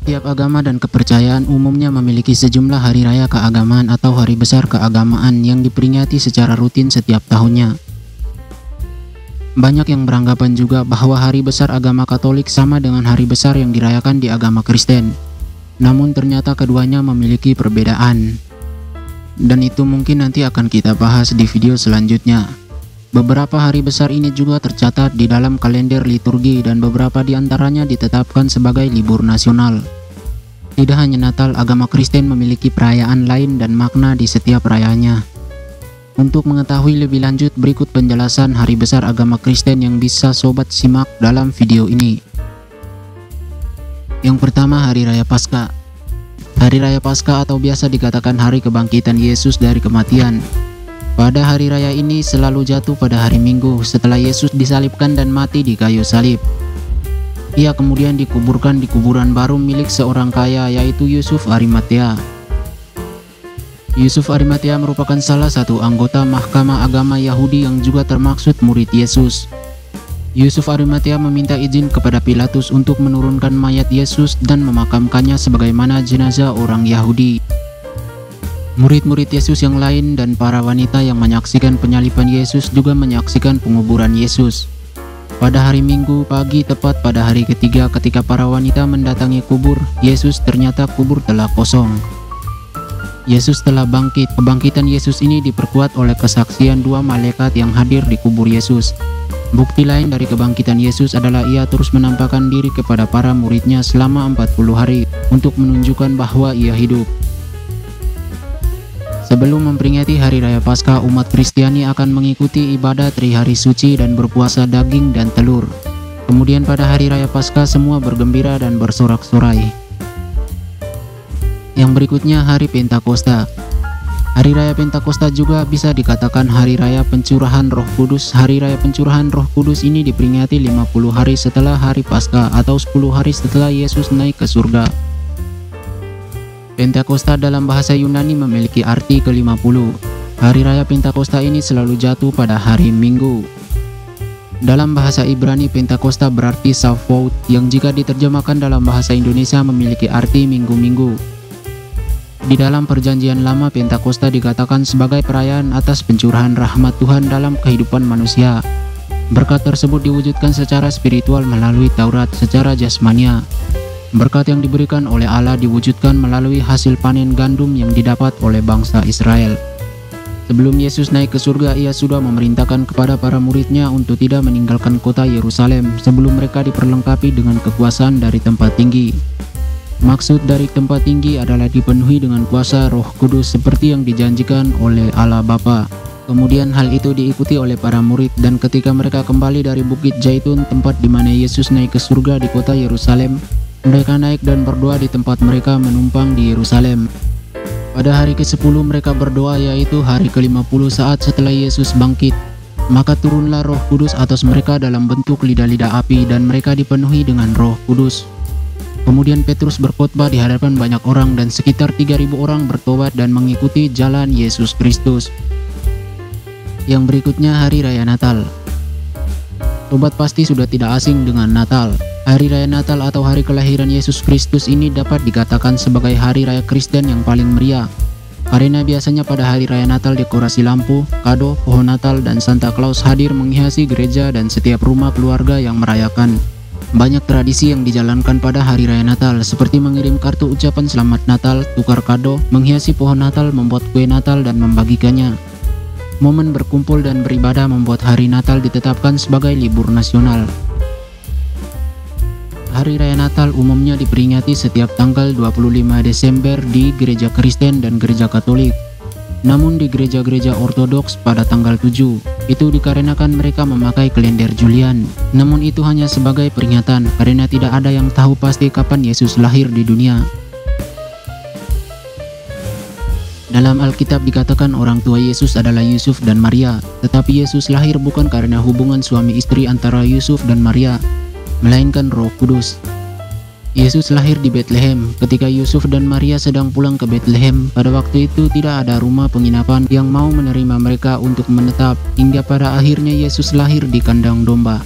Setiap agama dan kepercayaan umumnya memiliki sejumlah hari raya keagamaan atau hari besar keagamaan yang diperingati secara rutin setiap tahunnya. Banyak yang beranggapan juga bahwa hari besar agama Katolik sama dengan hari besar yang dirayakan di agama Kristen. Namun ternyata keduanya memiliki perbedaan. Dan itu mungkin nanti akan kita bahas di video selanjutnya. Beberapa hari besar ini juga tercatat di dalam kalender liturgi dan beberapa di antaranya ditetapkan sebagai libur nasional. Tidak hanya Natal, agama Kristen memiliki perayaan lain dan makna di setiap rayanya. Untuk mengetahui lebih lanjut, berikut penjelasan hari besar agama Kristen yang bisa sobat simak dalam video ini. Yang pertama, Hari Raya Paskah. Hari Raya Paskah atau biasa dikatakan Hari Kebangkitan Yesus dari kematian. Pada hari raya ini selalu jatuh pada hari Minggu setelah Yesus disalibkan dan mati di kayu salib. Ia kemudian dikuburkan di kuburan baru milik seorang kaya, yaitu Yusuf Arimatea. Yusuf Arimatea merupakan salah satu anggota mahkamah agama Yahudi yang juga termaksud murid Yesus. Yusuf Arimatea meminta izin kepada Pilatus untuk menurunkan mayat Yesus dan memakamkannya sebagaimana jenazah orang Yahudi. Murid-murid Yesus yang lain dan para wanita yang menyaksikan penyaliban Yesus juga menyaksikan penguburan Yesus. Pada hari Minggu pagi, tepat pada hari ketiga ketika para wanita mendatangi kubur Yesus, ternyata kubur telah kosong. Yesus telah bangkit. Kebangkitan Yesus ini diperkuat oleh kesaksian dua malaikat yang hadir di kubur Yesus. Bukti lain dari kebangkitan Yesus adalah ia terus menampakkan diri kepada para muridnya selama 40 hari untuk menunjukkan bahwa ia hidup. Sebelum memperingati Hari Raya Paskah, umat Kristiani akan mengikuti ibadat Trihari Suci dan berpuasa daging dan telur. Kemudian pada Hari Raya Paskah semua bergembira dan bersorak-sorai. Yang berikutnya, Hari Pentakosta. Hari Raya Pentakosta juga bisa dikatakan Hari Raya Pencurahan Roh Kudus. Hari Raya Pencurahan Roh Kudus ini diperingati 50 hari setelah Hari Paskah atau 10 hari setelah Yesus naik ke surga. Pentakosta dalam bahasa Yunani memiliki arti ke-50. Hari Raya Pentakosta ini selalu jatuh pada hari Minggu. Dalam bahasa Ibrani, Pentakosta berarti Shavuot, yang jika diterjemahkan dalam bahasa Indonesia memiliki arti minggu-minggu. Di dalam Perjanjian Lama, Pentakosta dikatakan sebagai perayaan atas pencurahan rahmat Tuhan dalam kehidupan manusia. Berkat tersebut diwujudkan secara spiritual melalui Taurat secara jasmania. Berkat yang diberikan oleh Allah diwujudkan melalui hasil panen gandum yang didapat oleh bangsa Israel. Sebelum Yesus naik ke surga, ia sudah memerintahkan kepada para muridnya untuk tidak meninggalkan kota Yerusalem sebelum mereka diperlengkapi dengan kekuasaan dari tempat tinggi. Maksud dari tempat tinggi adalah dipenuhi dengan kuasa Roh Kudus seperti yang dijanjikan oleh Allah Bapa. Kemudian hal itu diikuti oleh para murid, dan ketika mereka kembali dari Bukit Zaitun, tempat di mana Yesus naik ke surga di kota Yerusalem, mereka naik dan berdoa di tempat mereka menumpang di Yerusalem. Pada hari ke-10 mereka berdoa, yaitu hari ke-50 saat setelah Yesus bangkit. Maka turunlah Roh Kudus atas mereka dalam bentuk lidah-lidah api dan mereka dipenuhi dengan Roh Kudus. Kemudian Petrus berkhotbah di hadapan banyak orang dan sekitar 3.000 orang bertobat dan mengikuti jalan Yesus Kristus. Yang berikutnya, Hari Raya Natal. Sobat pasti sudah tidak asing dengan Natal. Hari Raya Natal atau hari kelahiran Yesus Kristus ini dapat dikatakan sebagai hari raya Kristen yang paling meriah. Karena biasanya pada hari raya Natal dekorasi lampu, kado, pohon Natal, dan Santa Claus hadir menghiasi gereja dan setiap rumah keluarga yang merayakan. Banyak tradisi yang dijalankan pada hari raya Natal, seperti mengirim kartu ucapan selamat Natal, tukar kado, menghiasi pohon Natal, membuat kue Natal, dan membagikannya. Momen berkumpul dan beribadah membuat hari Natal ditetapkan sebagai libur nasional. Hari Raya Natal umumnya diperingati setiap tanggal 25 Desember di gereja Kristen dan gereja Katolik. Namun di gereja-gereja Ortodoks pada tanggal 7. Itu dikarenakan mereka memakai kalender Julian. Namun itu hanya sebagai peringatan karena tidak ada yang tahu pasti kapan Yesus lahir di dunia. Dalam Alkitab dikatakan orang tua Yesus adalah Yusuf dan Maria, tetapi Yesus lahir bukan karena hubungan suami istri antara Yusuf dan Maria, melainkan Roh Kudus. Yesus lahir di Bethlehem. Ketika Yusuf dan Maria sedang pulang ke Bethlehem, pada waktu itu tidak ada rumah penginapan yang mau menerima mereka untuk menetap, hingga pada akhirnya Yesus lahir di kandang domba.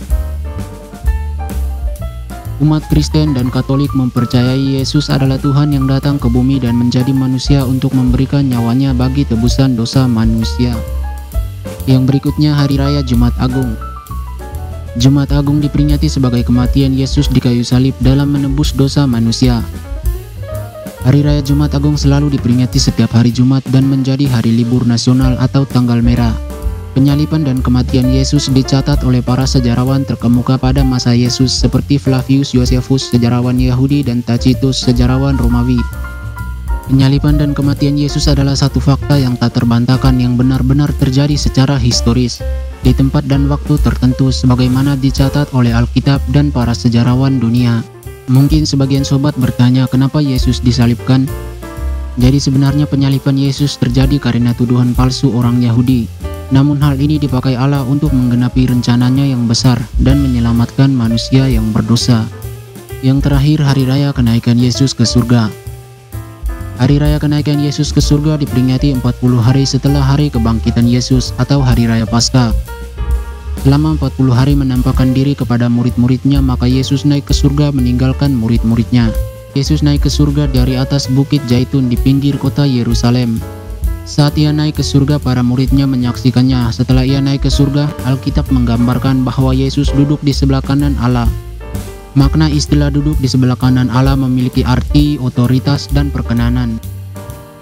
Umat Kristen dan Katolik mempercayai Yesus adalah Tuhan yang datang ke bumi dan menjadi manusia untuk memberikan nyawanya bagi tebusan dosa manusia. Yang berikutnya, Hari Raya Jumat Agung. Jumat Agung diperingati sebagai kematian Yesus di kayu salib dalam menebus dosa manusia. Hari Raya Jumat Agung selalu diperingati setiap hari Jumat dan menjadi hari libur nasional atau tanggal merah. Penyaliban dan kematian Yesus dicatat oleh para sejarawan terkemuka pada masa Yesus seperti Flavius Josephus, sejarawan Yahudi, dan Tacitus, sejarawan Romawi. Penyaliban dan kematian Yesus adalah satu fakta yang tak terbantahkan yang benar-benar terjadi secara historis, di tempat dan waktu tertentu sebagaimana dicatat oleh Alkitab dan para sejarawan dunia. Mungkin sebagian sobat bertanya kenapa Yesus disalibkan? Jadi sebenarnya penyaliban Yesus terjadi karena tuduhan palsu orang Yahudi. Namun hal ini dipakai Allah untuk menggenapi rencananya yang besar dan menyelamatkan manusia yang berdosa. Yang terakhir, Hari Raya Kenaikan Yesus ke Surga. Hari Raya Kenaikan Yesus ke Surga diperingati 40 hari setelah Hari Kebangkitan Yesus atau Hari Raya Paskah. Selama 40 hari menampakkan diri kepada murid-muridnya, maka Yesus naik ke surga meninggalkan murid-muridnya. Yesus naik ke surga dari atas Bukit Zaitun di pinggir kota Yerusalem. Saat ia naik ke surga, para muridnya menyaksikannya. Setelah ia naik ke surga, Alkitab menggambarkan bahwa Yesus duduk di sebelah kanan Allah. Makna istilah duduk di sebelah kanan Allah memiliki arti, otoritas, dan perkenanan.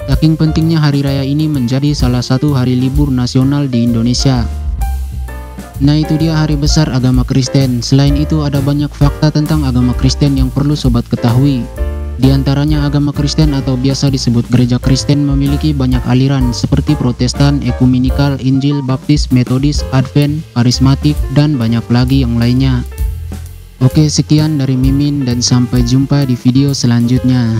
Saking pentingnya hari raya ini menjadi salah satu hari libur nasional di Indonesia. Nah, itu dia hari besar agama Kristen. Selain itu ada banyak fakta tentang agama Kristen yang perlu sobat ketahui. Di antaranya agama Kristen atau biasa disebut gereja Kristen memiliki banyak aliran seperti Protestan, Ekumenikal, Injil, Baptis, Metodis, Advent, Karismatik, dan banyak lagi yang lainnya. Oke, sekian dari Mimin dan sampai jumpa di video selanjutnya.